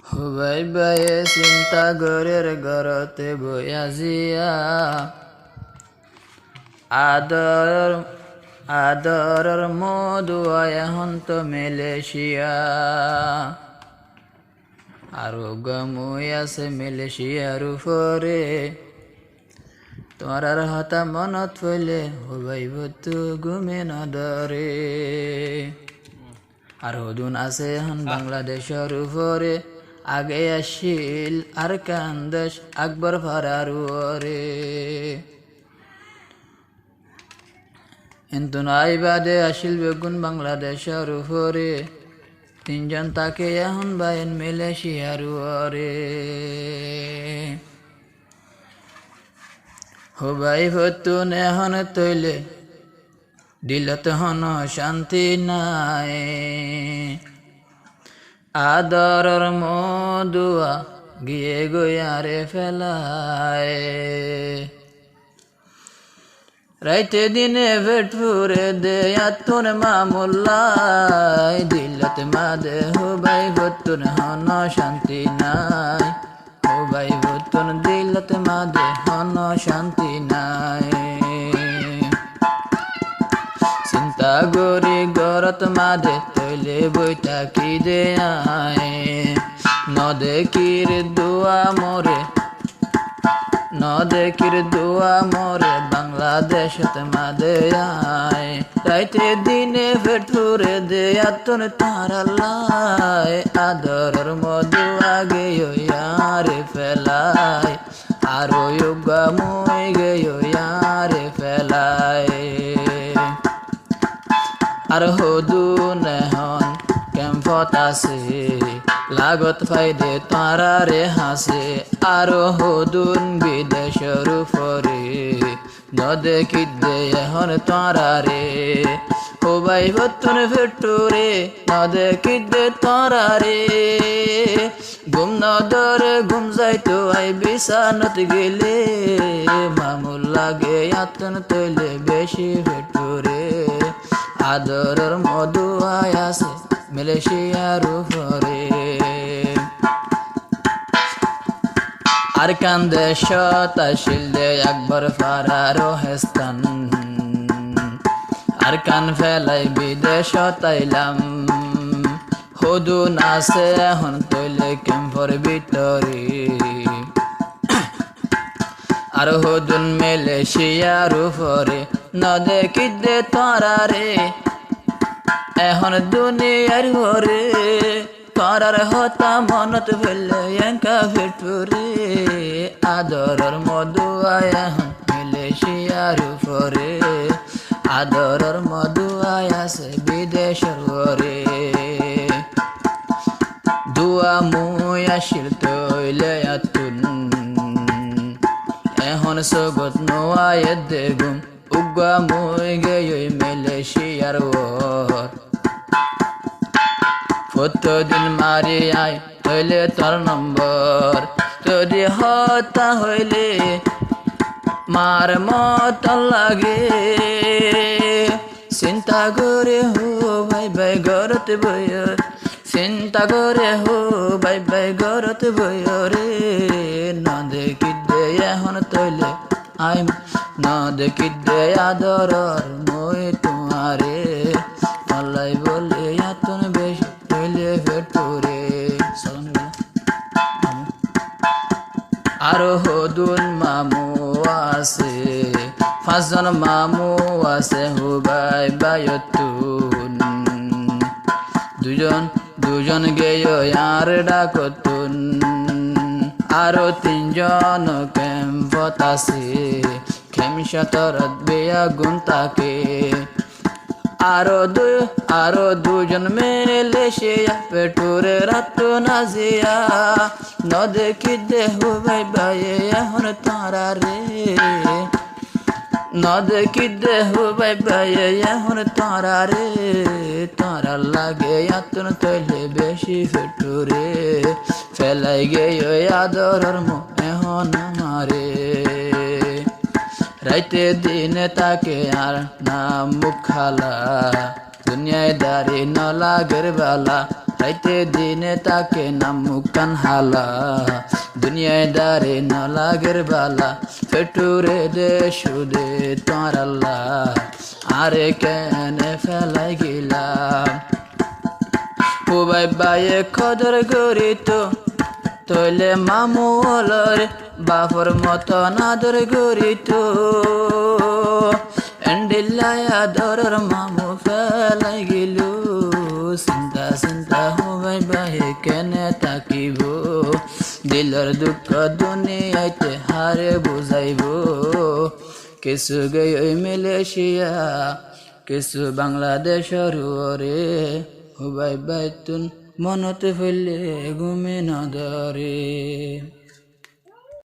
Hubei বায়ে চিন্তা গরের গরতে বয়াজিয়া আদর আদরর মধুয়া এখন তো মেলেশিয়া আরো গমুই আছে মেলেশিয়ার উপরে তোমার আর হতা মনত পইলে হুবাই ভতু ঘুমে নদরে আর হদুন আছে এখন বাংলাদেশের উপরে আগে আসিল আর কান্দেশ আকবর ফারার ওরে কিন্তু নাই বাদে আসিল বেগুন বাংলাদেশের উপরে তিনজন তাকে এখন বাইন মালয়েশিয়ার ওরে হুবাই ভতুন এখন তৈলে দিলত হন শান্তি নাই আদরর মধুয়া গিয়ে গয়ারে ফেলায় রাইতে দিনে ভেটপুরে দে আতুন মামুল্লাই দিলত মাদে হুবাই ভতুন হন শান্তি নাই হুবাই ভতুন দিলত মাদে হন শান্তি নাই চিন্তা গরি গরত মাদে তৈলে বইটা কি দে আয় নদেকির দোয়া মরে নদেকির দোয়া মরে বাংলাদেশত মাদে আয় রাইতে দিনে ভেটুরে দে আতন তারালায় আদরর মধু আগে ইয়ারে ফেলায় আরো ইউগা মুই গে ইয়ারে ফেলায় আর হদুন হন ক্যাম্পত আছে লাগত ফাইদে তারা রে হাসে আর হদুন বিদেশের উপরে নদে কিদে এখন তারা রে হুবাই ভতুন ভেটুরে নদে কিদে তারা রে ঘুম নদরে ঘুম যাইতো আই বিছানত গেলে মামুল লাগে আতন তৈলে বেশি ভেটুরে আদরর মধু আয়াসে মালয়েশিয়ার উপরে আর কান্দেশত আসিল দে একবার ফারারো হেস্তান আর কান ফেলাই বিদেশত আইলাম হদুন আছে এখন তৈলে ক্যাম্পর ভিতরে আর হদুন মালয়েশিয়ার উপরে নদে কিদে তারা রে এখন দুনিয়ার ঘরে তারার হতা মনত ফেলে একা ভেটুরে আদরর মধু এখন মালয়েশিয়ার উপরে আদরর মধু আছে বিদেশের ঘরে দুয়া মুই আসিল তৈলে আতুন এখন সগত নোয়ায় দেগুম উগা মুই গেই মালয়েশিয়ার ওর প্রতিদিন মারি আয় হইলে তোর নম্বর যদি হতা হইলে মার মত লাগে চিন্তা করে হো ভাই ভাই গরত বয় চিন্তা করে হো ভাই ভাই গরত বয় রে না দেখি দে এখন তৈলে আই না দেখি দে আদরর মই তোমারে আল্লাহ বলে এতন বেশি তৈলে ভেটুরে আরো হদুন মামু আছে পাঁচজন মামু আছে হুবাই বায়তুন দুজন গেয় আর ডাকতুন আরো তিনজন ক্যাম্পত আছে খেমসাতরত বেয়া গুণ তাকে আরো দুজন মালয়েশিয়া পেটুরে রাত নাজিয়া নদে কিদে হুবাই বায়ে এখন তারা রে নদে কিদে হুবাই বায়ে এখন তারা রে তারা লাগে আতন তৈলে বেশি পেটুরে ফেলাই গে আদরর মো এখন আমারে রাইতে দিনে তাকে আর না মুখ খালা দুনিয়ায় দাঁড়ি ন লাগের বালা রাইতে দিনে তাকে নাম মুখান হালা দুনিয়ায় দারে না লাগের বালা পেটুরে দে সুদে তোমার আল্লাহ আরে কেনে ফেলাই গেলাম ও ভাই ভাইয়ে খদর গরিত তৈলে মামু অলরে বাপর মতো নাদর গরিত এন্ডিল্লায়া দরর মামু ফেলাই গেল চিন্তা চিন্তা হো ভাই ভাইয়ে কেনে তাকিব দিলর দুঃখ দুনিয়াইতে হারে বুঝাইব কিছু গই ওই মালয়েশিয়া কিছু বাংলাদেশের রে ও ভাই ভাই তুন মনতে ফেললে ঘুমে না ধরে।